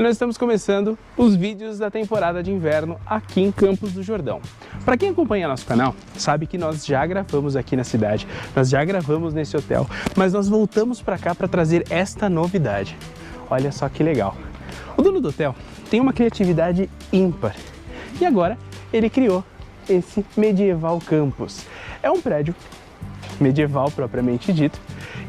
E nós estamos começando os vídeos da temporada de inverno aqui em Campos do Jordão. Para quem acompanha nosso canal, sabe que nós já gravamos aqui na cidade, nós já gravamos nesse hotel, mas nós voltamos para cá para trazer esta novidade. Olha só que legal. O dono do hotel tem uma criatividade ímpar e agora ele criou esse Medieval Campus. É um prédio medieval propriamente dito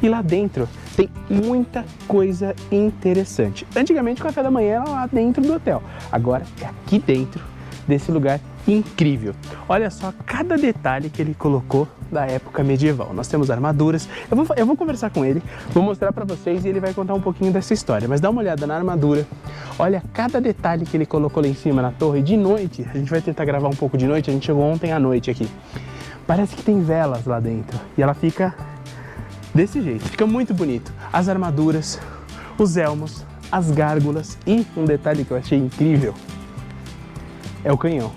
e lá dentro tem muita coisa interessante. Antigamente o café da manhã era lá dentro do hotel, agora é aqui dentro desse lugar incrível. Olha só cada detalhe que ele colocou da época medieval. Nós temos armaduras, eu vou conversar com ele, vou mostrar para vocês e ele vai contar um pouquinho dessa história, mas dá uma olhada na armadura, olha cada detalhe que ele colocou lá em cima na torre. De noite, a gente vai tentar gravar um pouco de noite, a gente chegou ontem à noite aqui. Parece que tem velas lá dentro e ela fica desse jeito, fica muito bonito. As armaduras, os elmos, as gárgulas e um detalhe que eu achei incrível é o canhão.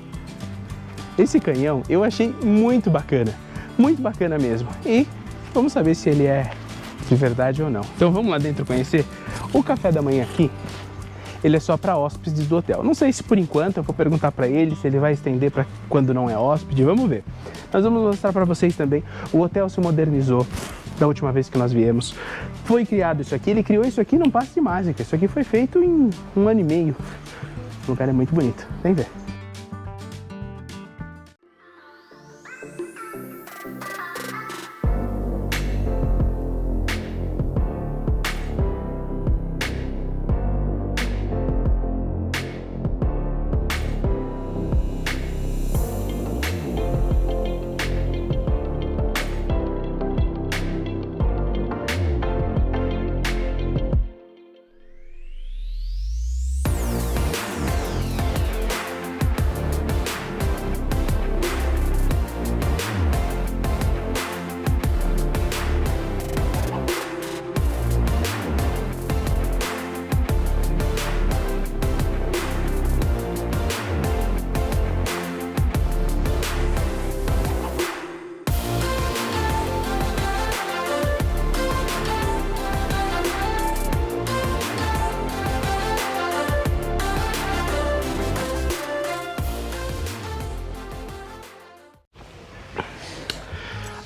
Esse canhão eu achei muito bacana mesmo. E vamos saber se ele é de verdade ou não. Então vamos lá dentro conhecer. O café da manhã aqui, ele é só para hóspedes do hotel. Não sei se por enquanto, eu vou perguntar para ele se ele vai estender para quando não é hóspede, vamos ver. Nós vamos mostrar para vocês também, o hotel se modernizou da última vez que nós viemos. Foi criado isso aqui, ele criou isso aqui num passe de mágica. Isso aqui foi feito em 1 ano e meio. O lugar é muito bonito, vem ver.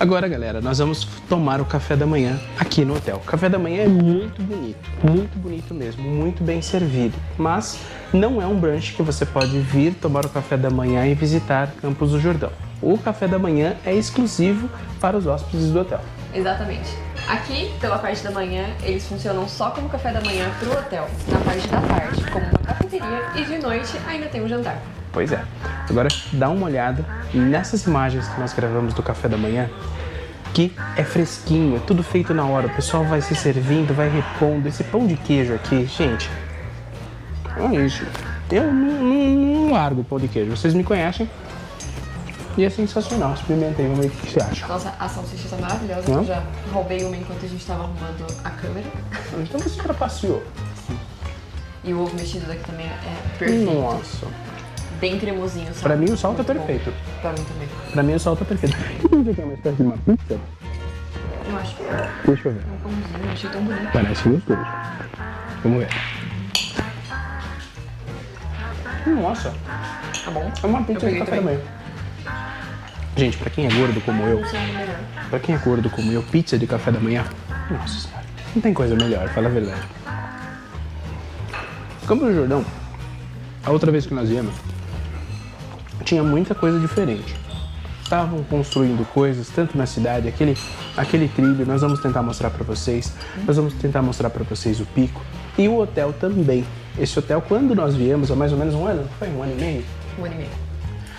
Agora, galera, nós vamos tomar o café da manhã aqui no hotel. O café da manhã é muito bonito mesmo, muito bem servido. Mas não é um brunch que você pode vir tomar o café da manhã e visitar Campos do Jordão. O café da manhã é exclusivo para os hóspedes do hotel. Exatamente. Aqui, pela parte da manhã, eles funcionam só como café da manhã para o hotel. Na parte da tarde, como uma cafeteria, e de noite ainda tem um jantar. Pois é. Agora dá uma olhada nessas imagens que nós gravamos do café da manhã, que é fresquinho, é tudo feito na hora. O pessoal vai se servindo, vai repondo. Esse pão de queijo aqui, gente, é isso. Eu não largo o pão de queijo. Vocês me conhecem e é sensacional. Experimentem, vamos ver o que você acha. Nossa, a salsicha tá maravilhosa. Eu já roubei uma enquanto a gente tava arrumando a câmera. Então você trapaceou. E o ovo mexido daqui também é perfeito. Nossa. Bem cremosinho, sabe? Pra mim o sal tá perfeito. Pra mim também. Pra mim o sal tá perfeito. O que você quer, uma espécie de uma pizza? Eu acho. Deixa eu ver. Um pãozinho, eu achei tão bonito. Parece gostoso. Vamos ver. Nossa. Tá bom? É uma pizza de café da manhã. Gente, pra quem é gordo como eu, pizza de café da manhã, nossa senhora, não tem coisa melhor, fala a verdade. Campos do Jordão, a outra vez que nós viemos, tinha muita coisa diferente. Estavam construindo coisas, tanto na cidade, aquele trilho, nós vamos tentar mostrar pra vocês. Nós vamos tentar mostrar pra vocês o pico. E o hotel também. Esse hotel, quando nós viemos, há mais ou menos um ano, foi 1 ano e meio? 1 ano e meio.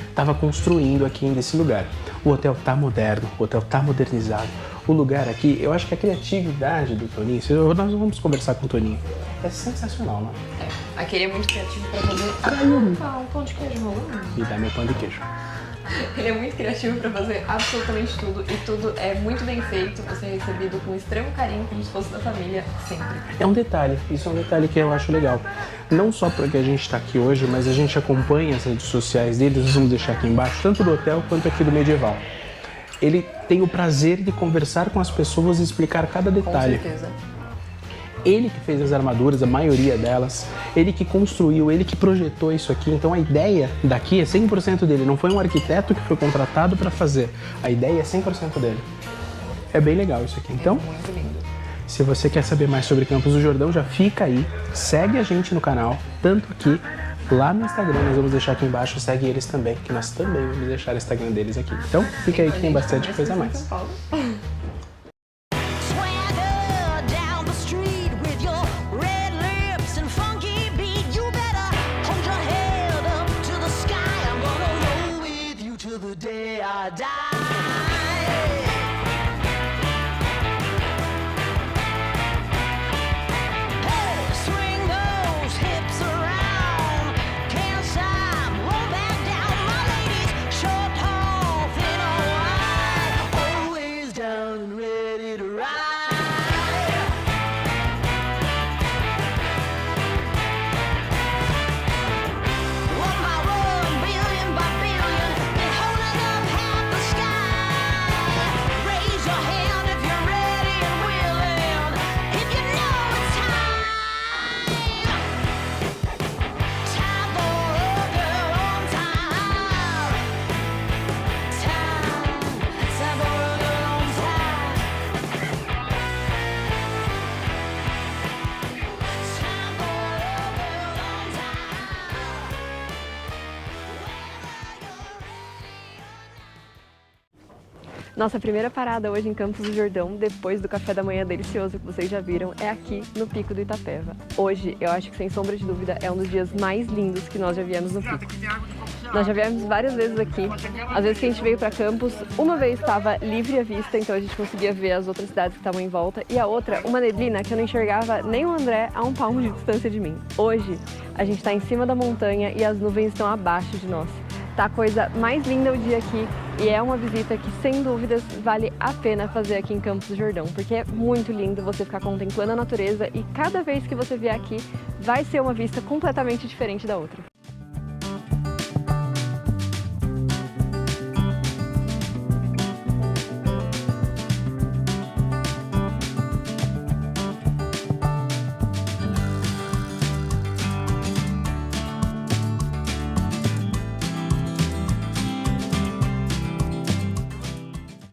Estava construindo aqui nesse lugar. O hotel tá moderno, o hotel tá modernizado. O lugar aqui, eu acho que a criatividade do Toninho, nós vamos conversar com o Toninho, é sensacional, né? É, aquele é muito criativo pra fazer um pão de queijo rolando. Me dá meu pão de queijo. Ele é muito criativo pra fazer absolutamente tudo e tudo é muito bem feito. Você é recebido com extremo carinho, como se fosse da família, sempre. É um detalhe, isso é um detalhe que eu acho legal. Não só porque a gente está aqui hoje, mas a gente acompanha as redes sociais deles, nós vamos deixar aqui embaixo, tanto do hotel quanto aqui do Medieval. Ele tem o prazer de conversar com as pessoas e explicar cada detalhe. Com certeza. Ele que fez as armaduras, a maioria delas, ele que construiu, ele que projetou isso aqui. Então a ideia daqui é 100% dele, não foi um arquiteto que foi contratado para fazer. A ideia é 100% dele. É bem legal isso aqui. Então, muito lindo. Se você quer saber mais sobre Campos do Jordão, já fica aí, segue a gente no canal, tanto aqui, lá no Instagram, nós vamos deixar aqui embaixo, segue eles também, que nós também vamos deixar o Instagram deles aqui. Então, fica aí que tem bastante coisa a mais. Nossa primeira parada hoje em Campos do Jordão, depois do café da manhã delicioso que vocês já viram, é aqui no Pico do Itapeva. Hoje, eu acho que sem sombra de dúvida, é um dos dias mais lindos que nós já viemos no Pico. Nós já viemos várias vezes aqui. Às vezes que a gente veio para Campos, uma vez estava livre à vista, então a gente conseguia ver as outras cidades que estavam em volta, e a outra, uma neblina que eu não enxergava nem o André a 1 palmo de distância de mim. Hoje, a gente está em cima da montanha e as nuvens estão abaixo de nós. Tá a coisa mais linda o dia aqui e é uma visita que, sem dúvidas, vale a pena fazer aqui em Campos do Jordão, porque é muito lindo você ficar contemplando a natureza e cada vez que você vier aqui, vai ser uma vista completamente diferente da outra.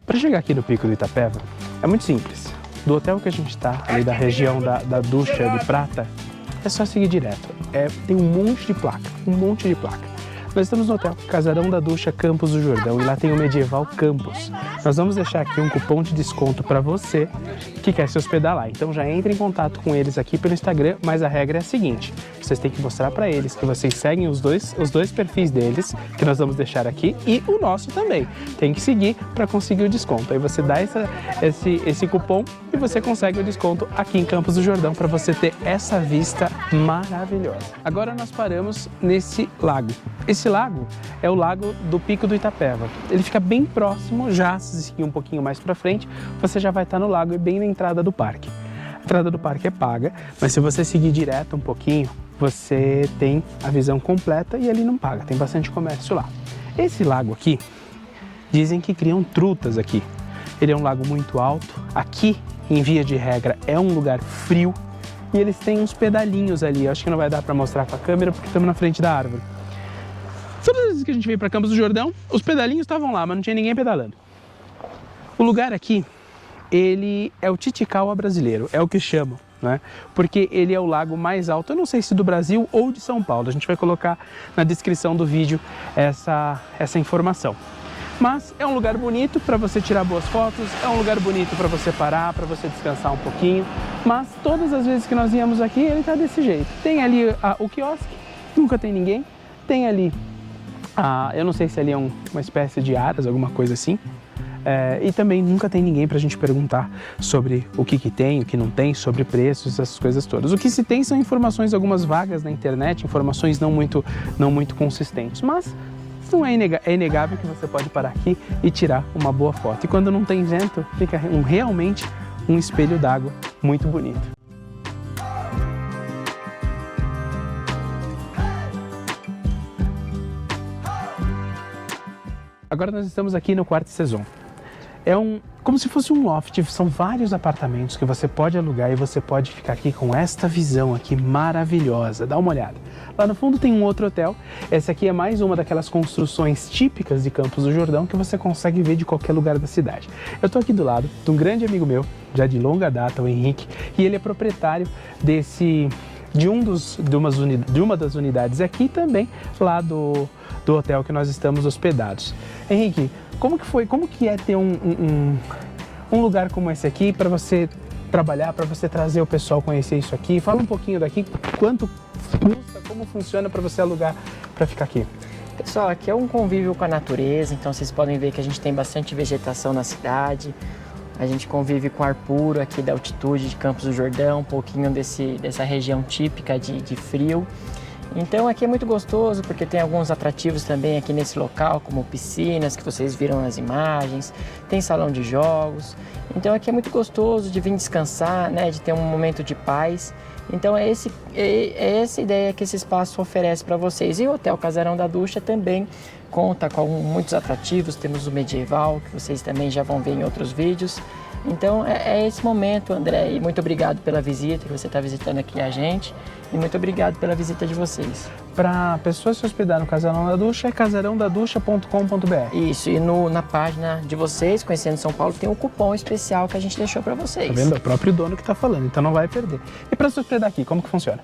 Para chegar aqui no Pico do Itapeva, é muito simples. Do hotel que a gente está, ali da região da Ducha de Prata, é só seguir direto. Tem um monte de placa, um monte de placa. Nós estamos no hotel Casarão da Ducha Campos do Jordão e lá tem o Medieval Campos. Nós vamos deixar aqui um cupom de desconto para você que quer se hospedar lá. Então já entre em contato com eles aqui pelo Instagram, mas a regra é a seguinte: vocês têm que mostrar para eles que vocês seguem os dois perfis deles, que nós vamos deixar aqui, e o nosso também. Tem que seguir para conseguir o desconto. Aí você dá esse cupom e você consegue o desconto aqui em Campos do Jordão para você ter essa vista maravilhosa. Agora nós paramos nesse lago. Esse lago é o lago do Pico do Itapeva. Ele fica bem próximo, já se seguir um pouquinho mais para frente, você já vai estar no lago e bem na entrada do parque. A entrada do parque é paga, mas se você seguir direto um pouquinho, você tem a visão completa e ali não paga, tem bastante comércio lá. Esse lago aqui, dizem que criam trutas aqui. Ele é um lago muito alto, aqui, em via de regra, é um lugar frio e eles têm uns pedalinhos ali. Eu acho que não vai dar para mostrar com a câmera porque estamos na frente da árvore. Todas as vezes que a gente veio para Campos do Jordão, os pedalinhos estavam lá, mas não tinha ninguém pedalando. O lugar aqui, ele é o Titicaca brasileiro, é o que chamam, né? Porque ele é o lago mais alto, eu não sei se do Brasil ou de São Paulo. A gente vai colocar na descrição do vídeo essa informação. Mas é um lugar bonito para você tirar boas fotos, é um lugar bonito para você parar, para você descansar um pouquinho. Mas todas as vezes que nós viemos aqui, ele tá desse jeito. Tem ali o quiosque, nunca tem ninguém. Tem ali, eu não sei se ali é uma espécie de aras, alguma coisa assim. E também nunca tem ninguém para a gente perguntar sobre o que tem, o que não tem, sobre preços, essas coisas todas. O que se tem são informações, algumas vagas na internet, informações não muito consistentes, mas não é inegável que você pode parar aqui e tirar uma boa foto. E quando não tem vento, fica realmente um espelho d'água muito bonito. Agora nós estamos aqui no Quarto Saison. como se fosse um loft, são vários apartamentos que você pode alugar e você pode ficar aqui com esta visão aqui maravilhosa. Dá uma olhada. Lá no fundo tem um outro hotel. Essa aqui é mais uma daquelas construções típicas de Campos do Jordão que você consegue ver de qualquer lugar da cidade. Eu tô aqui do lado de um grande amigo meu, já de longa data, o Henrique, e ele é proprietário de uma das unidades aqui também, lá do hotel que nós estamos hospedados. Henrique, como que é ter um lugar como esse aqui para você trabalhar, para você trazer o pessoal conhecer isso aqui? Fala um pouquinho daqui, quanto custa, como funciona para você alugar para ficar aqui? Pessoal, aqui é um convívio com a natureza, então vocês podem ver que a gente tem bastante vegetação na cidade. A gente convive com ar puro aqui da altitude de Campos do Jordão, um pouquinho dessa região típica de frio. Então aqui é muito gostoso porque tem alguns atrativos também aqui nesse local, como piscinas que vocês viram nas imagens, tem salão de jogos. Então aqui é muito gostoso de vir descansar, né, de ter um momento de paz. Então é essa ideia que esse espaço oferece para vocês. E o Hotel Casarão da Ducha também conta com muitos atrativos, temos o medieval, que vocês também já vão ver em outros vídeos. Então é esse momento, André, e muito obrigado pela visita, que você está visitando aqui a gente, e muito obrigado pela visita de vocês. Para a pessoa se hospedar no Casarão da Ducha, é casarãodaducha.com.br. Isso, e na página de vocês, Conhecendo São Paulo, tem um cupom especial que a gente deixou para vocês. Tá vendo? É o próprio dono que está falando, então não vai perder. E para se hospedar aqui, como que funciona?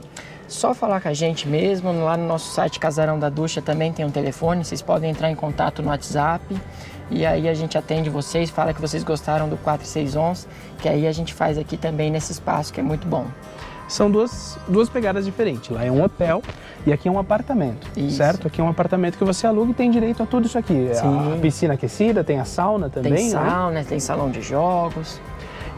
Só falar com a gente mesmo, lá no nosso site Casarão da Ducha também tem um telefone, vocês podem entrar em contato no WhatsApp e aí a gente atende vocês, fala que vocês gostaram do 4611, que aí a gente faz aqui também nesse espaço, que é muito bom. São duas pegadas diferentes, lá é um hotel e aqui é um apartamento, Isso. Certo? Aqui é um apartamento que você aluga e tem direito a tudo isso aqui. Sim. A piscina aquecida, tem a sauna também, Tem sauna, né? tem salão de jogos.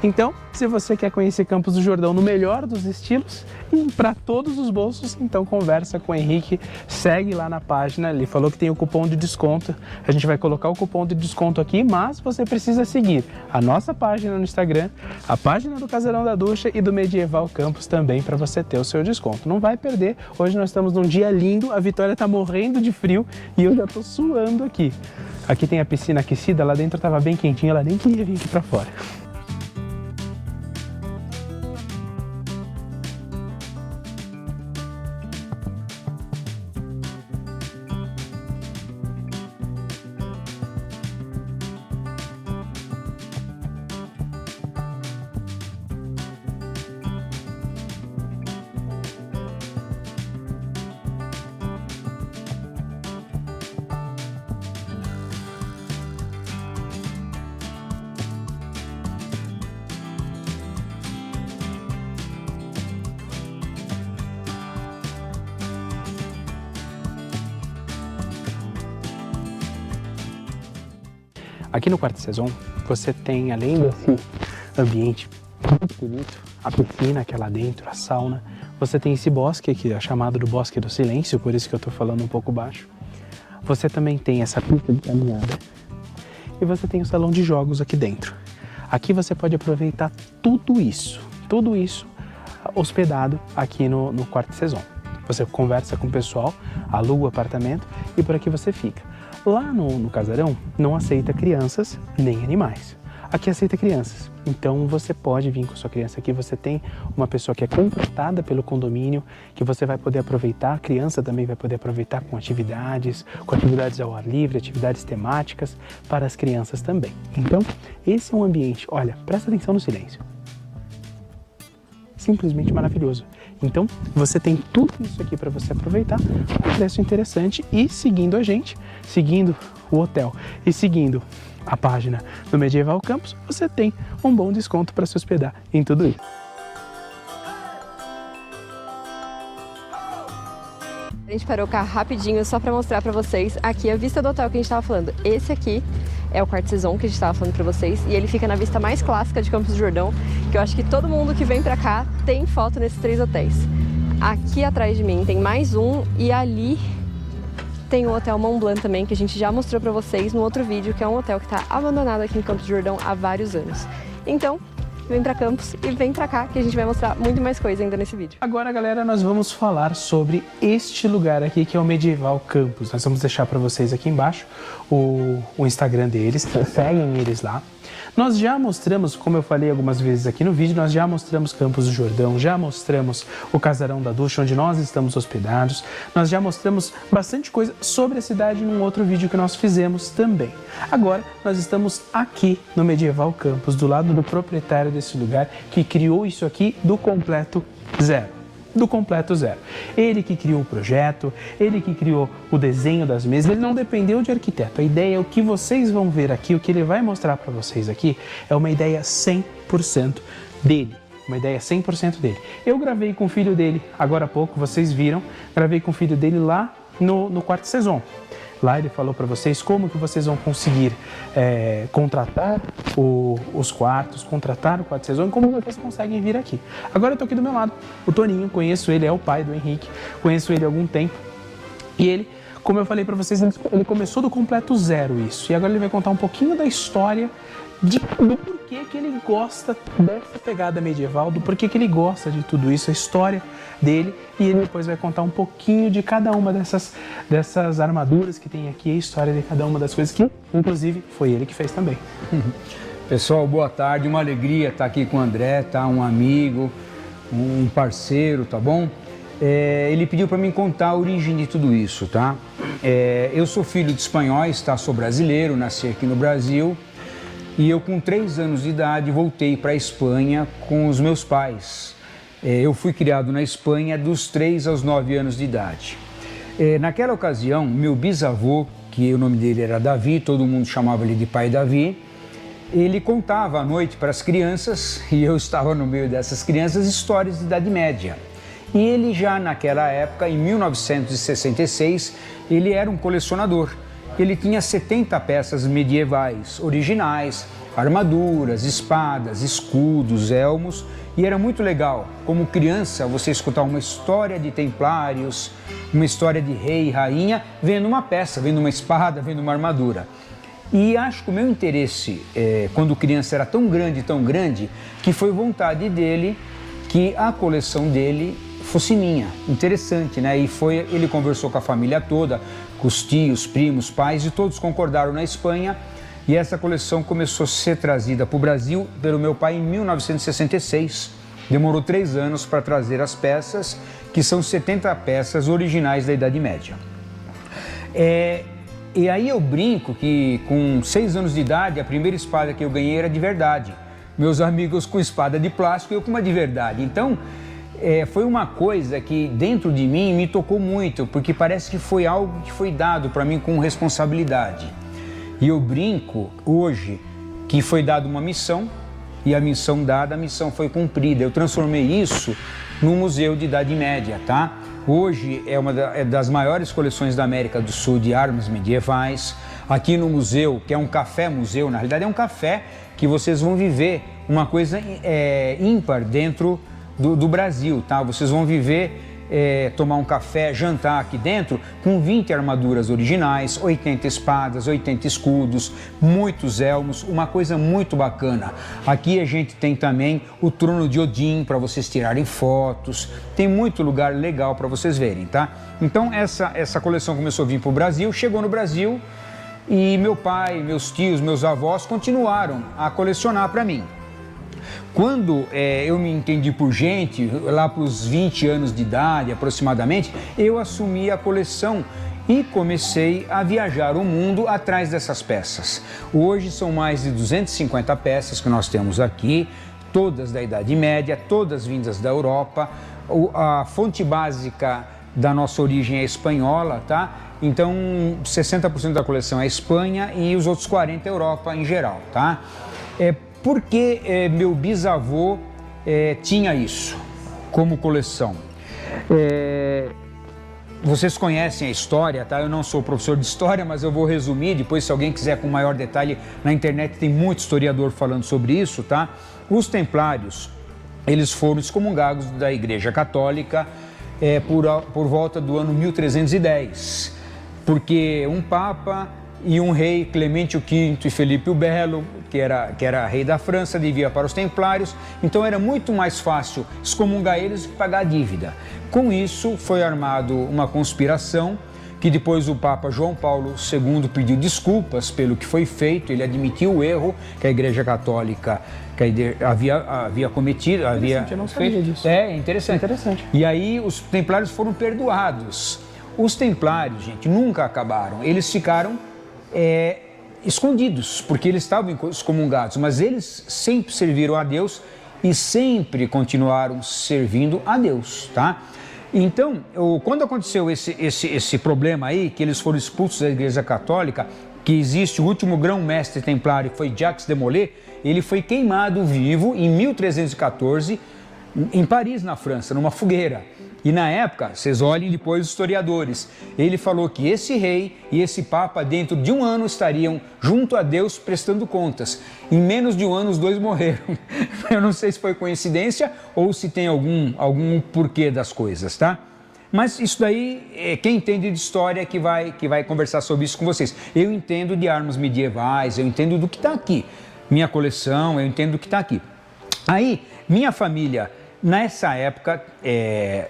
Então, se você quer conhecer Campos do Jordão no melhor dos estilos e para todos os bolsos, então conversa com o Henrique, segue lá na página, ele falou que tem o cupom de desconto, a gente vai colocar o cupom de desconto aqui, mas você precisa seguir a nossa página no Instagram, a página do Casarão da Ducha e do Medieval Campos também para você ter o seu desconto. Não vai perder, hoje nós estamos num dia lindo, a Vitória está morrendo de frio e eu já estou suando aqui. Aqui tem a piscina aquecida, lá dentro estava bem quentinho, ela nem queria vir aqui para fora. Aqui no Quarto Saison, você tem, além desse ambiente muito bonito, a piscina que é lá dentro, a sauna, você tem esse bosque que é chamado do Bosque do Silêncio, por isso que eu estou falando um pouco baixo. Você também tem essa pista de caminhada e você tem o salão de jogos aqui dentro. Aqui você pode aproveitar tudo isso hospedado aqui no Quarto Saison. Você conversa com o pessoal, aluga o apartamento e por aqui você fica. Lá no casarão não aceita crianças nem animais. Aqui aceita crianças, então você pode vir com sua criança aqui, você tem uma pessoa que é contratada pelo condomínio, que você vai poder aproveitar, a criança também vai poder aproveitar com atividades ao ar livre, atividades temáticas para as crianças também. Então, esse é um ambiente, olha, presta atenção no silêncio. Simplesmente maravilhoso. Então, você tem tudo isso aqui para você aproveitar, um preço interessante e seguindo a gente, seguindo o hotel e seguindo a página do Medieval Campos, você tem um bom desconto para se hospedar em tudo isso. A gente parou o carro rapidinho só para mostrar para vocês aqui a vista do hotel que a gente estava falando. Esse aqui é o Quarto Saison que a gente estava falando para vocês e ele fica na vista mais clássica de Campos do Jordão, que eu acho que todo mundo que vem para cá tem foto nesses 3 hotéis. Aqui atrás de mim tem mais um e ali tem o Hotel Mont Blanc também, que a gente já mostrou para vocês no outro vídeo, que é um hotel que está abandonado aqui em Campos do Jordão há vários anos. Então, vem para Campos e vem para cá que a gente vai mostrar muito mais coisa ainda nesse vídeo. Agora, galera, nós vamos falar sobre este lugar aqui que é o Medieval Campos. Nós vamos deixar para vocês aqui embaixo o Instagram deles, seguem eles lá. Nós já mostramos, como eu falei algumas vezes aqui no vídeo, nós já mostramos Campos do Jordão, já mostramos o Casarão da Ducha, onde nós estamos hospedados, nós já mostramos bastante coisa sobre a cidade num outro vídeo que nós fizemos também. Agora, nós estamos aqui no Medieval Campos, do lado do proprietário desse lugar, que criou isso aqui do completo zero. Do completo zero. Ele que criou o projeto, ele que criou o desenho das mesas, ele não dependeu de arquiteto. A ideia, o que vocês vão ver aqui, o que ele vai mostrar para vocês aqui, é uma ideia 100% dele. Uma ideia 100% dele. Eu gravei com o filho dele, agora há pouco, vocês viram, gravei com o filho dele lá no quarto Saison. Lá ele falou para vocês como que vocês vão conseguir contratar os quartos, contratar o quarto Saison e como vocês conseguem vir aqui. Agora eu tô aqui do meu lado, o Toninho, conheço ele, é o pai do Henrique, conheço ele há algum tempo. E ele, como eu falei para vocês, ele começou do completo zero isso. E agora ele vai contar um pouquinho da história do porquê que ele gosta dessa pegada medieval, do porquê que ele gosta de tudo isso, a história dele, e ele depois vai contar um pouquinho de cada uma dessas armaduras que tem aqui, a história de cada uma das coisas que, inclusive, foi ele que fez também. Pessoal, boa tarde, uma alegria estar aqui com o André, tá? Um amigo, um parceiro, tá bom? Ele pediu para mim contar a origem de tudo isso, tá? Eu sou filho de espanhóis, tá? Sou brasileiro, nasci aqui no Brasil. E eu, com 3 anos de idade, voltei para a Espanha com os meus pais. Eu fui criado na Espanha dos 3 aos 9 anos de idade. Naquela ocasião, meu bisavô, que o nome dele era Davi, todo mundo chamava ele de Pai Davi, ele contava à noite para as crianças, e eu estava no meio dessas crianças, histórias de Idade Média. E ele já naquela época, em 1966, ele era um colecionador. Ele tinha 70 peças medievais originais, armaduras, espadas, escudos, elmos, e era muito legal, como criança, você escutar uma história de templários, uma história de rei e rainha, vendo uma peça, vendo uma espada, vendo uma armadura. E acho que o meu interesse, quando criança, era tão grande, que foi vontade dele que a coleção dele fosse minha. Interessante, né? E ele conversou com a família toda, com os tios, primos, pais, e todos concordaram na Espanha. E essa coleção começou a ser trazida para o Brasil pelo meu pai em 1966. Demorou 3 anos para trazer as peças, que são 70 peças originais da Idade Média. E aí eu brinco que com 6 anos de idade, a primeira espada que eu ganhei era de verdade. Meus amigos com espada de plástico e eu com uma de verdade. Então, foi uma coisa que dentro de mim me tocou muito, porque parece que foi algo que foi dado para mim com responsabilidade. E eu brinco hoje que foi dada uma missão, e a missão dada, a missão foi cumprida. Eu transformei isso num museu de Idade Média, tá? Hoje é das maiores coleções da América do Sul de armas medievais. Aqui no museu, que é um café-museu, na realidade é um café que vocês vão viver uma coisa ímpar dentro do Brasil, tá? Vocês vão viver, tomar um café, jantar aqui dentro com 20 armaduras originais, 80 espadas, 80 escudos, muitos elmos, uma coisa muito bacana. Aqui a gente tem também o trono de Odin para vocês tirarem fotos, tem muito lugar legal para vocês verem, tá? Então essa coleção começou a vir para o Brasil, chegou no Brasil e meu pai, meus tios, meus avós continuaram a colecionar para mim. Quando eu me entendi por gente, lá para os 20 anos de idade aproximadamente, eu assumi a coleção e comecei a viajar o mundo atrás dessas peças. Hoje são mais de 250 peças que nós temos aqui, todas da Idade Média, todas vindas da Europa. A fonte básica da nossa origem é espanhola, tá? Então 60% da coleção é Espanha e os outros 40% é Europa em geral, tá? Porque meu bisavô tinha isso como coleção. Vocês conhecem a história, tá? Eu não sou professor de história, mas eu vou resumir. Depois, se alguém quiser com maior detalhe, na internet tem muito historiador falando sobre isso, tá? Os templários, eles foram excomungados da Igreja Católica por volta do ano 1310, porque um papa e um rei, Clemente V e Felipe o Belo, que era rei da França, devia para os templários, então era muito mais fácil excomungar eles do que pagar a dívida. Com isso, foi armado uma conspiração que depois o Papa João Paulo II pediu desculpas pelo que foi feito, ele admitiu o erro que a Igreja Católica havia cometido. Eu não sabia disso. É interessante. Interessante. E aí os templários foram perdoados. Os templários, gente, nunca acabaram. Eles ficaram escondidos, porque eles estavam excomungados, mas eles sempre serviram a Deus e sempre continuaram servindo a Deus, tá? Então, quando aconteceu esse problema aí, que eles foram expulsos da Igreja Católica, que existe o último grão-mestre templário, que foi Jacques de Molay, ele foi queimado vivo em 1314 em Paris, na França, numa fogueira. E na época, vocês olhem depois os historiadores, ele falou que esse rei e esse papa dentro de um ano estariam junto a Deus prestando contas. Em menos de um ano os dois morreram. Eu não sei se foi coincidência ou se tem algum porquê das coisas, tá? Mas isso daí, quem entende de história que vai conversar sobre isso com vocês. Eu entendo de armas medievais, eu entendo do que está aqui. Minha coleção, eu entendo do que está aqui. Aí, minha família... Nessa época,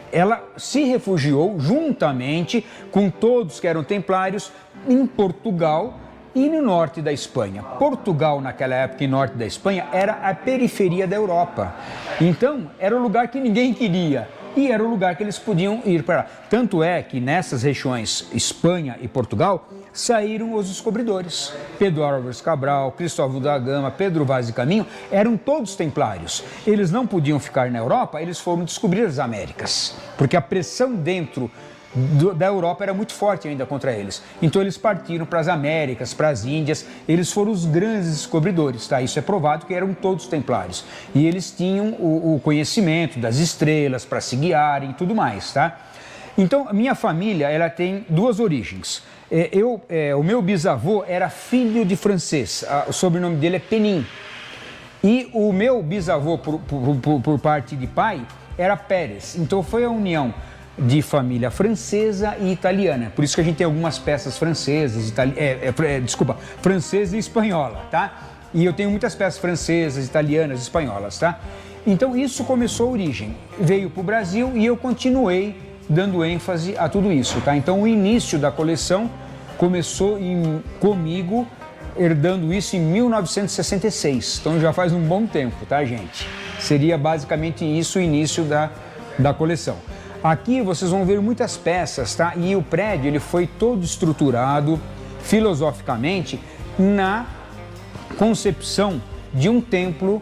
ela se refugiou juntamente com todos que eram templários em Portugal e no norte da Espanha. Portugal, naquela época, e norte da Espanha, era a periferia da Europa. Então, era o lugar que ninguém queria e era o lugar que eles podiam ir para lá. Tanto é que nessas regiões, Espanha e Portugal, saíram os descobridores. Pedro Álvares Cabral, Cristóvão da Gama, Pedro Vaz de Caminho, eram todos templários. Eles não podiam ficar na Europa, eles foram descobrir as Américas, porque a pressão dentro da Europa era muito forte ainda contra eles. Então eles partiram para as Américas, para as Índias, eles foram os grandes descobridores, tá? Isso é provado que eram todos templários. E eles tinham o conhecimento das estrelas para se guiarem e tudo mais, tá? Então, a minha família, ela tem duas origens. O meu bisavô era filho de francês, o sobrenome dele é Penin. E o meu bisavô, por parte de pai, era Pérez. Então, foi a união de família francesa e italiana. Por isso que a gente tem algumas peças francesas, francesa e espanhola, tá? E eu tenho muitas peças francesas, italianas, espanholas, tá? Então, isso começou a origem. Veio para o Brasil e eu continuei dando ênfase a tudo isso, tá? Então, o início da coleção começou comigo, herdando isso em 1966. Então, já faz um bom tempo, tá, gente? Seria basicamente isso o início da coleção. Aqui vocês vão ver muitas peças, tá? E o prédio, ele foi todo estruturado filosoficamente na concepção de um templo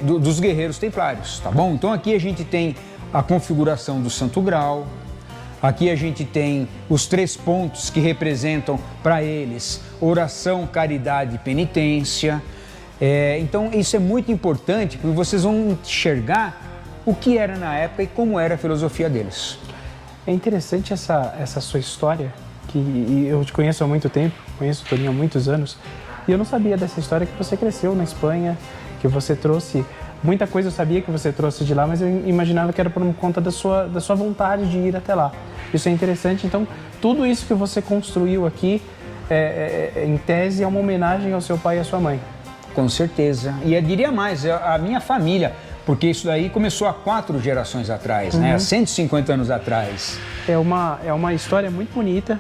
dos guerreiros templários, tá bom? Então, aqui a gente tem a configuração do Santo Grau. Aqui a gente tem os 3 pontos que representam para eles oração, caridade e penitência. Então isso é muito importante porque vocês vão enxergar o que era na época e como era a filosofia deles. É interessante essa sua história, que eu te conheço há muito tempo, conheço o Toninho há muitos anos, e eu não sabia dessa história que você cresceu na Espanha, que você trouxe... Muita coisa eu sabia que você trouxe de lá, mas eu imaginava que era por conta da sua vontade de ir até lá. Isso é interessante. Então, tudo isso que você construiu aqui, em tese, é uma homenagem ao seu pai e à sua mãe. Com certeza. E eu diria mais, a minha família, porque isso daí começou há 4 gerações atrás, né? Há 150 anos atrás. É uma história muito bonita,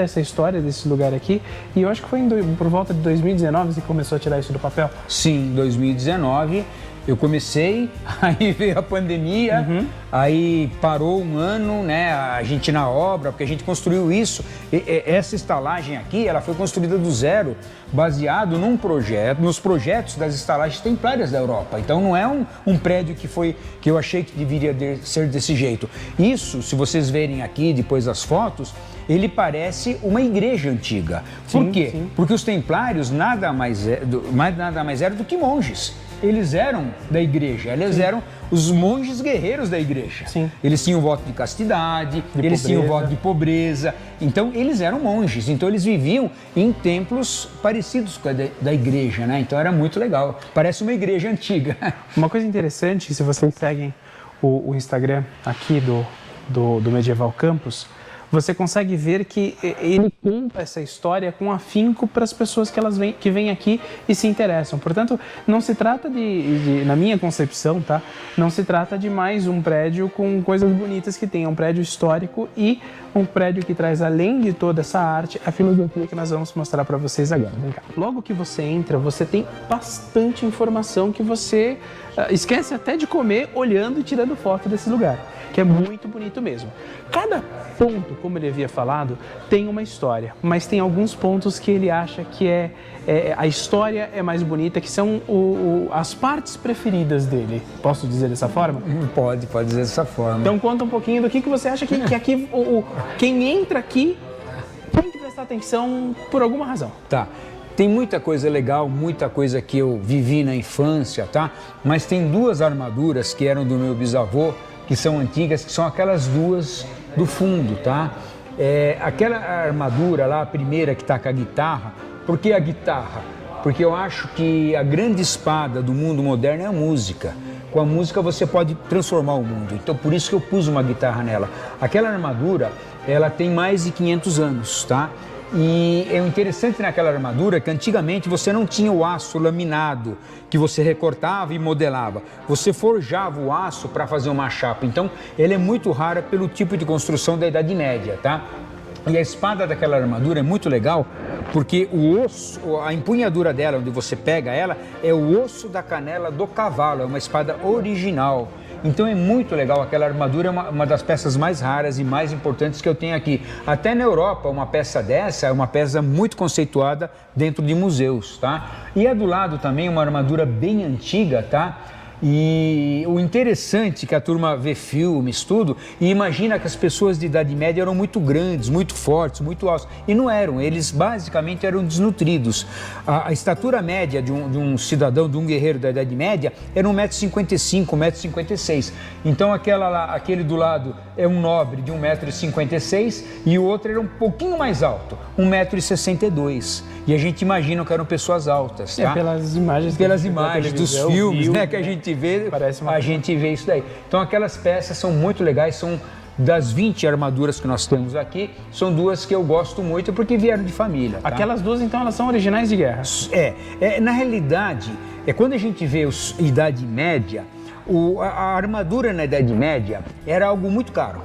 essa história desse lugar aqui. E eu acho que foi por volta de 2019 que você começou a tirar isso do papel? Sim, 2019 eu comecei, aí veio a pandemia, aí parou um ano, né, a gente na obra, porque a gente construiu isso. Essa estalagem aqui, ela foi construída do zero, baseado nos projetos das estalagens templárias da Europa. Então não é um prédio que eu achei que deveria ser desse jeito. Isso, se vocês verem aqui depois as fotos, ele parece uma igreja antiga. Por quê? Sim. Porque os templários nada mais eram do que monges. Eles eram da igreja, eles eram os monges guerreiros da igreja. Sim. Eles tinham voto de castidade, tinham voto de pobreza. Então, eles eram monges. Então, eles viviam em templos parecidos com a da igreja, né? Então, era muito legal. Parece uma igreja antiga. Uma coisa interessante, se vocês seguem o Instagram aqui do Medieval Campus, você consegue ver que ele conta essa história com afinco para as pessoas que vêm aqui e se interessam. Portanto, não se trata na minha concepção, tá? Não se trata de mais um prédio com coisas bonitas que tem. É um prédio histórico e um prédio que traz, além de toda essa arte, a filosofia que nós vamos mostrar para vocês agora. Vem cá. Logo que você entra, você tem bastante informação que você esquece até de comer olhando e tirando foto desse lugar, que é muito bonito mesmo. Cada ponto, como ele havia falado, tem uma história, mas tem alguns pontos que ele acha que a história é mais bonita, que são as partes preferidas dele. Posso dizer dessa forma? Pode dizer dessa forma. Então conta um pouquinho do que você acha que aqui, quem entra aqui tem que prestar atenção por alguma razão. Tá. Tem muita coisa legal, muita coisa que eu vivi na infância, tá? Mas tem duas armaduras que eram do meu bisavô, que são antigas, que são aquelas duas do fundo, tá? Aquela armadura lá, a primeira que tá com a guitarra. Por que a guitarra? Porque eu acho que a grande espada do mundo moderno é a música. Com a música você pode transformar o mundo. Então por isso que eu pus uma guitarra nela. Aquela armadura, ela tem mais de 500 anos, tá? E é interessante naquela armadura que antigamente você não tinha o aço laminado, que você recortava e modelava. Você forjava o aço para fazer uma chapa. Então, ela é muito rara pelo tipo de construção da Idade Média, tá? E a espada daquela armadura é muito legal porque o osso, a empunhadura dela, onde você pega ela, é o osso da canela do cavalo, é uma espada original. Então é muito legal, aquela armadura é uma das peças mais raras e mais importantes que eu tenho aqui. Até na Europa, uma peça dessa é uma peça muito conceituada dentro de museus, tá? E é do lado também uma armadura bem antiga, tá? E o interessante é que a turma vê filmes, tudo, e imagina que as pessoas de Idade Média eram muito grandes, muito fortes, muito altos. E não eram, eles basicamente eram desnutridos. A estatura média de um cidadão, de um guerreiro da Idade Média, era 1,55 m, 1,56 m. Então aquele do lado é um nobre de 1,56 m e o outro era um pouquinho mais alto, 1,62 m. E a gente imagina que eram pessoas altas, tá? Pelas imagens dos filmes, né, que a gente vê, a gente vê isso daí. Então aquelas peças são muito legais, são das 20 armaduras que nós temos aqui, são duas que eu gosto muito porque vieram de família. Tá? Aquelas duas, então, elas são originais de guerra? Na realidade, quando a gente vê Idade Média, a armadura na Idade Média era algo muito caro.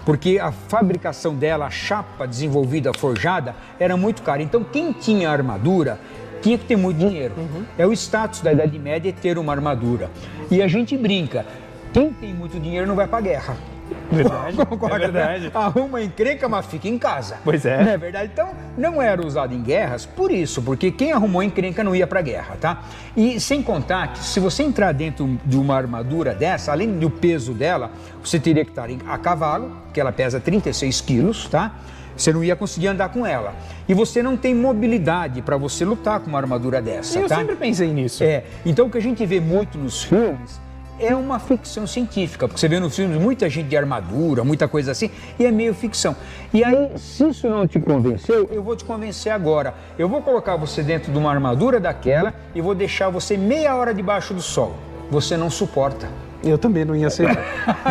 Porque a fabricação dela, a chapa desenvolvida, forjada, era muito cara. Então, quem tinha armadura tinha que ter muito dinheiro. É o status da Idade Média ter uma armadura. E a gente brinca, quem tem muito dinheiro não vai pra guerra. Verdade, Concorda, é verdade. Né? Arruma encrenca, mas fica em casa. Pois é. Não é verdade? Então, não era usado em guerras por isso, porque quem arrumou encrenca não ia pra guerra, tá? E sem contar que se você entrar dentro de uma armadura dessa, além do peso dela, você teria que estar a cavalo, que ela pesa 36 quilos, tá? Você não ia conseguir andar com ela. E você não tem mobilidade para você lutar com uma armadura dessa, Eu tá? sempre pensei nisso. Então o que a gente vê muito nos filmes é uma ficção científica, porque você vê no filme muita gente de armadura, muita coisa assim, e é meio ficção. E aí, se isso não te convenceu, eu vou te convencer agora. Eu vou colocar você dentro de uma armadura daquela e vou deixar você meia hora debaixo do sol. Você não suporta. Eu também não ia ser.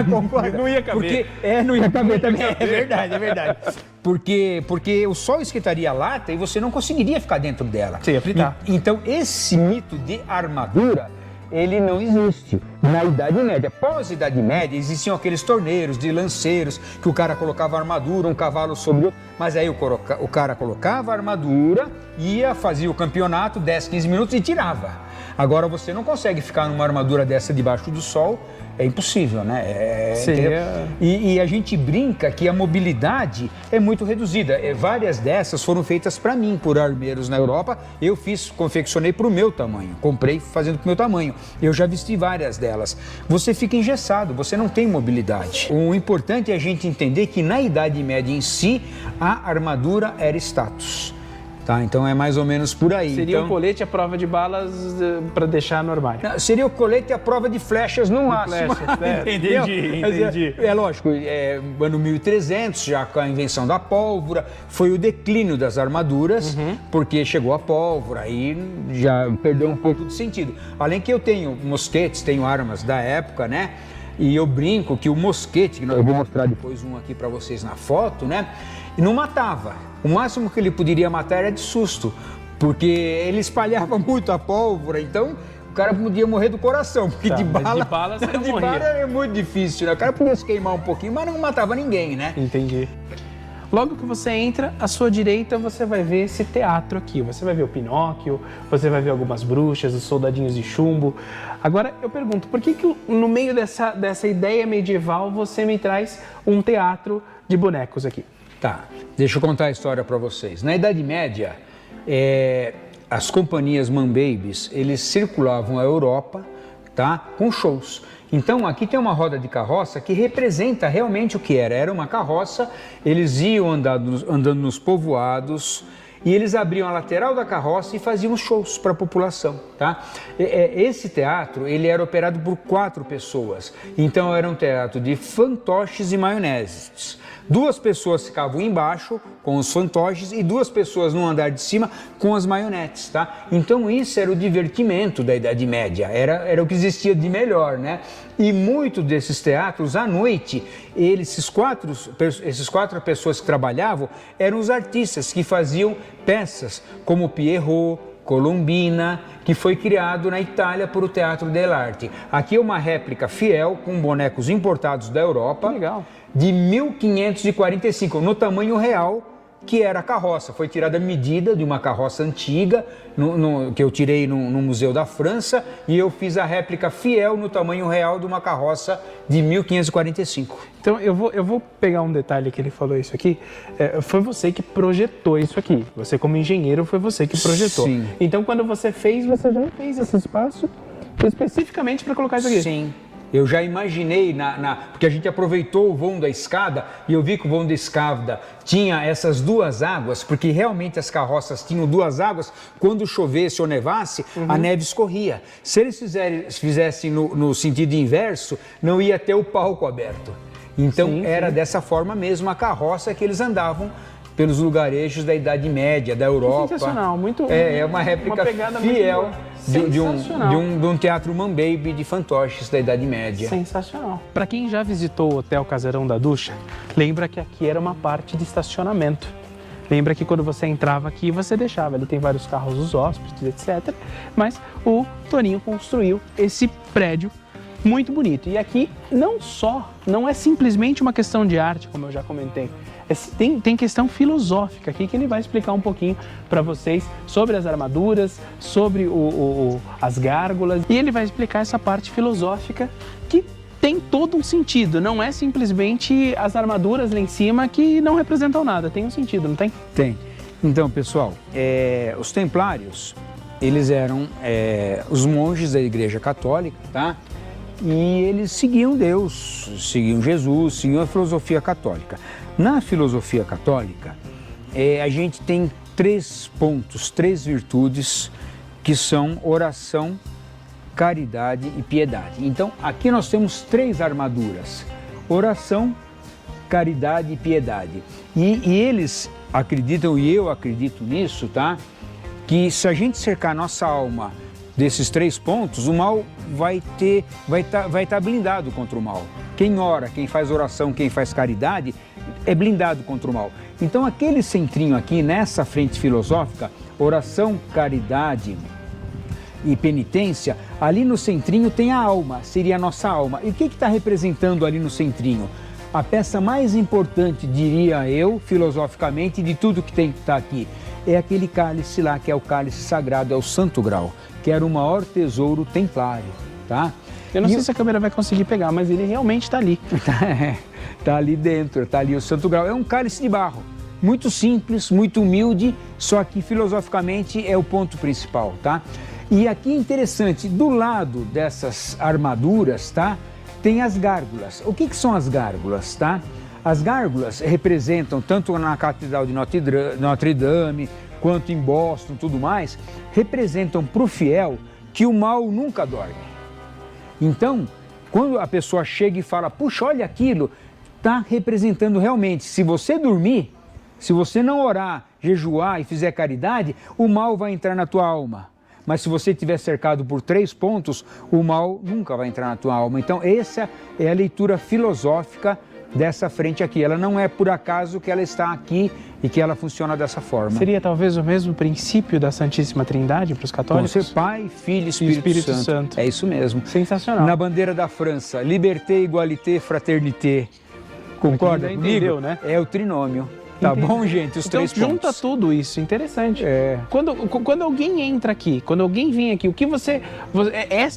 Concorda? Não ia caber. Não ia caber também. É verdade. Porque o sol esquentaria a lata e você não conseguiria ficar dentro dela. Você ia fritar. Então, esse mito de armadura, ele não existe na Idade Média. Pós-Idade Média, existiam aqueles torneiros de lanceiros que o cara colocava armadura, um cavalo sobre outro, mas aí o cara colocava a armadura, fazia o campeonato, 10, 15 minutos e tirava. Agora você não consegue ficar numa armadura dessa debaixo do sol, é impossível, né? E a gente brinca que a mobilidade é muito reduzida. Várias dessas foram feitas para mim, por armeiros na Europa. Eu confeccionei para o meu tamanho, comprei fazendo para o meu tamanho. Eu já vesti várias delas. Você fica engessado, você não tem mobilidade. O importante é a gente entender que na Idade Média em si, a armadura era status. Tá, então é mais ou menos por aí. Seria o colete à prova de balas para deixar no armário. Seria o colete à prova de flechas no máximo. Entendi. É lógico, ano 1300, já com a invenção da pólvora, foi o declínio das armaduras, porque chegou a pólvora, aí já perdeu um pouco de sentido. Além que eu tenho mosquetes, tenho armas da época, né? E eu brinco que o mosquete, que eu vou mostrar depois um aqui para vocês na foto, né? Não matava. O máximo que ele poderia matar era de susto, porque ele espalhava muito a pólvora, então o cara podia morrer do coração, porque de bala você não de morria. bala é muito difícil, né? O cara podia se queimar um pouquinho, mas não matava ninguém, né? Entendi. Logo que você entra, à sua direita você vai ver esse teatro aqui. Você vai ver o Pinóquio, você vai ver algumas bruxas, os soldadinhos de chumbo. Agora, eu pergunto, por que no meio dessa ideia medieval você me traz um teatro de bonecos aqui? Tá, deixa eu contar a história para vocês. Na Idade Média, as companhias Manbabies, eles circulavam a Europa, tá, com shows. Então aqui tem uma roda de carroça que representa realmente o que era. Era uma carroça, eles iam andando nos povoados e eles abriam a lateral da carroça e faziam shows para a população, tá? Esse teatro, ele era operado por 4 pessoas. Então era um teatro de fantoches e maioneses. 2 pessoas ficavam embaixo com os fantoches e 2 pessoas no andar de cima com as maionetes, tá? Então isso era o divertimento da Idade Média, era o que existia de melhor, né? E muitos desses teatros, à noite, esses quatro pessoas que trabalhavam eram os artistas que faziam peças como Pierrot, Colombina, que foi criado na Itália por o Teatro dell'Arte. Aqui é uma réplica fiel com bonecos importados da Europa. Legal. De 1545, no tamanho real, que era a carroça. Foi tirada a medida de uma carroça antiga, que eu tirei no Museu da França, e eu fiz a réplica fiel no tamanho real de uma carroça de 1545. Então eu vou pegar um detalhe que ele falou isso aqui. Foi você que projetou isso aqui. Você como engenheiro foi você que projetou. Sim. Então quando você já fez esse espaço especificamente para colocar isso aqui. Sim. Eu já imaginei, porque a gente aproveitou o vão da escada e eu vi que o vão da escada tinha essas 2 águas, porque realmente as carroças tinham 2 águas. Quando chovesse ou nevasse, a neve escorria. Se eles fizessem no sentido inverso, não ia ter o palco aberto. Então era dessa forma mesmo a carroça que eles andavam pelos lugarejos da Idade Média, da Europa. Sensacional, muito. É uma réplica fiel de um teatro Manbaby de fantoches da Idade Média. Sensacional. Para quem já visitou o Hotel Casarão da Ducha, lembra que aqui era uma parte de estacionamento. Lembra que quando você entrava aqui, você deixava. Ele tem vários carros dos hóspedes, etc. Mas o Toninho construiu esse prédio muito bonito. E aqui não é simplesmente uma questão de arte, como eu já comentei. Tem questão filosófica aqui que ele vai explicar um pouquinho para vocês sobre as armaduras, sobre as gárgulas. E ele vai explicar essa parte filosófica que tem todo um sentido. Não é simplesmente as armaduras lá em cima que não representam nada. Tem um sentido, não tem? Tem. Então, pessoal, os templários, eles eram os monges da Igreja Católica, tá? E eles seguiam Deus, seguiam Jesus, seguiam a filosofia católica. Na filosofia católica, a gente tem 3 pontos, 3 virtudes, que são oração, caridade e piedade. Então, aqui nós temos 3 armaduras: oração, caridade e piedade. E eles acreditam, e eu acredito nisso, tá? Que se a gente cercar nossa alma desses 3 pontos, o mal vai estar blindado contra o mal. Quem ora, quem faz oração, quem faz caridade, é blindado contra o mal. Então aquele centrinho aqui, nessa frente filosófica, oração, caridade e penitência, ali no centrinho tem a alma, seria a nossa alma. E o que está representando ali no centrinho? A peça mais importante, diria eu, filosoficamente, de tudo que está aqui, é aquele cálice lá, que é o cálice sagrado, é o Santo Grau, que era o maior tesouro templário, tá? Eu não sei se a câmera vai conseguir pegar, mas ele realmente está ali. Tá ali dentro, tá ali o Santo Grau. É um cálice de barro, muito simples, muito humilde, só que filosoficamente é o ponto principal, tá? E aqui é interessante, do lado dessas armaduras, tá? Tem as gárgulas. O que são as gárgulas, tá? As gárgulas representam, tanto na Catedral de Notre Dame, quanto em Boston, tudo mais, representam para o fiel que o mal nunca dorme. Então, quando a pessoa chega e fala, puxa, olha aquilo, está representando realmente, se você dormir, se você não orar, jejuar e fizer caridade, o mal vai entrar na tua alma. mas se você estiver cercado por 3 pontos, o mal nunca vai entrar na tua alma. Então essa é a leitura filosófica dessa frente aqui. Ela não é por acaso que ela está aqui e que ela funciona dessa forma. Seria talvez o mesmo princípio da Santíssima Trindade para os católicos? Ser Pai, Filho e Espírito Santo. É isso mesmo. Sensacional. Na bandeira da França, liberté, igualité, fraternité. Concorda comigo? Entendeu, né? É o trinômio. Tá bom, gente? Os então, 3 pontos. junta tudo isso, interessante. É. Quando alguém entra aqui, quando alguém vem aqui, o que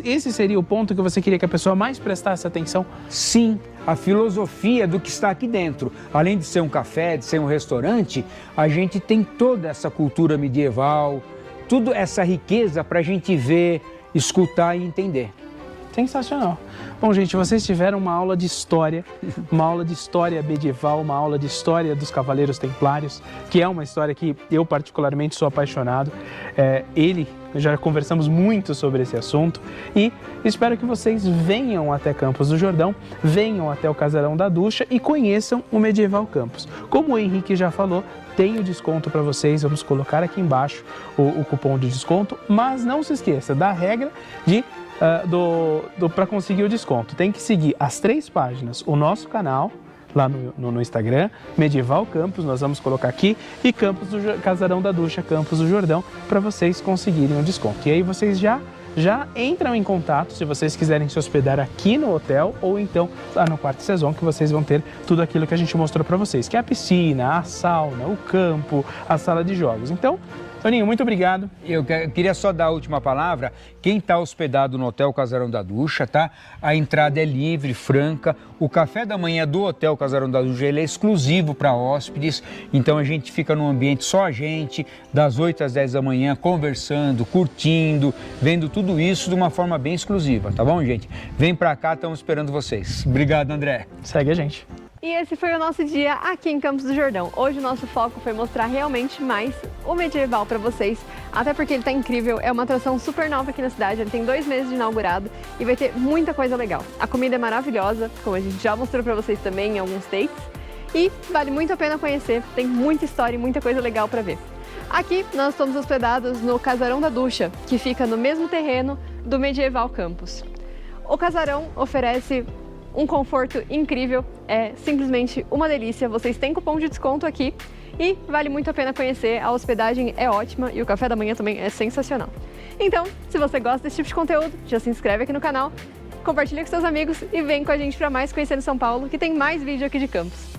esse seria o ponto que você queria que a pessoa mais prestasse atenção? Sim, a filosofia do que está aqui dentro. Além de ser um café, de ser um restaurante, a gente tem toda essa cultura medieval, toda essa riqueza para a gente ver, escutar e entender. Sensacional. Bom, gente, vocês tiveram uma aula de história medieval, uma aula de história dos Cavaleiros Templários, que é uma história que eu particularmente sou apaixonado. Já conversamos muito sobre esse assunto e espero que vocês venham até Campos do Jordão, venham até o Casarão da Ducha e conheçam o Medieval Campos. Como o Henrique já falou, tem o desconto para vocês, vamos colocar aqui embaixo o cupom de desconto, mas não se esqueça da regra de para conseguir o desconto. Tem que seguir as 3 páginas, o nosso canal lá no Instagram, Medieval Campos, nós vamos colocar aqui, e Casarão da Ducha, Campos do Jordão, para vocês conseguirem o desconto. E aí vocês já entram em contato se vocês quiserem se hospedar aqui no hotel ou então lá no Quarto Saison, que vocês vão ter tudo aquilo que a gente mostrou para vocês, que é a piscina, a sauna, o campo, a sala de jogos. Então, Toninho, muito obrigado. Eu queria só dar a última palavra. Quem está hospedado no Hotel Casarão da Ducha, tá? A entrada é livre, franca. O café da manhã do Hotel Casarão da Ducha ele é exclusivo para hóspedes. Então a gente fica num ambiente só a gente, das 8 às 10 da manhã, conversando, curtindo, vendo tudo isso de uma forma bem exclusiva, tá bom, gente? Vem para cá, estamos esperando vocês. Obrigado, André. Segue a gente. E esse foi o nosso dia aqui em Campos do Jordão. Hoje o nosso foco foi mostrar realmente mais o medieval para vocês, até porque ele tá incrível, é uma atração super nova aqui na cidade, ele tem 2 meses de inaugurado e vai ter muita coisa legal. A comida é maravilhosa, como a gente já mostrou para vocês também em alguns takes, e vale muito a pena conhecer, tem muita história e muita coisa legal para ver. Aqui nós estamos hospedados no Casarão da Ducha, que fica no mesmo terreno do Medieval Campus. O casarão oferece um conforto incrível, é simplesmente uma delícia, vocês têm cupom de desconto aqui e vale muito a pena conhecer, a hospedagem é ótima e o café da manhã também é sensacional. Então, se você gosta desse tipo de conteúdo, já se inscreve aqui no canal, compartilha com seus amigos e vem com a gente para mais Conhecendo São Paulo, que tem mais vídeo aqui de Campos.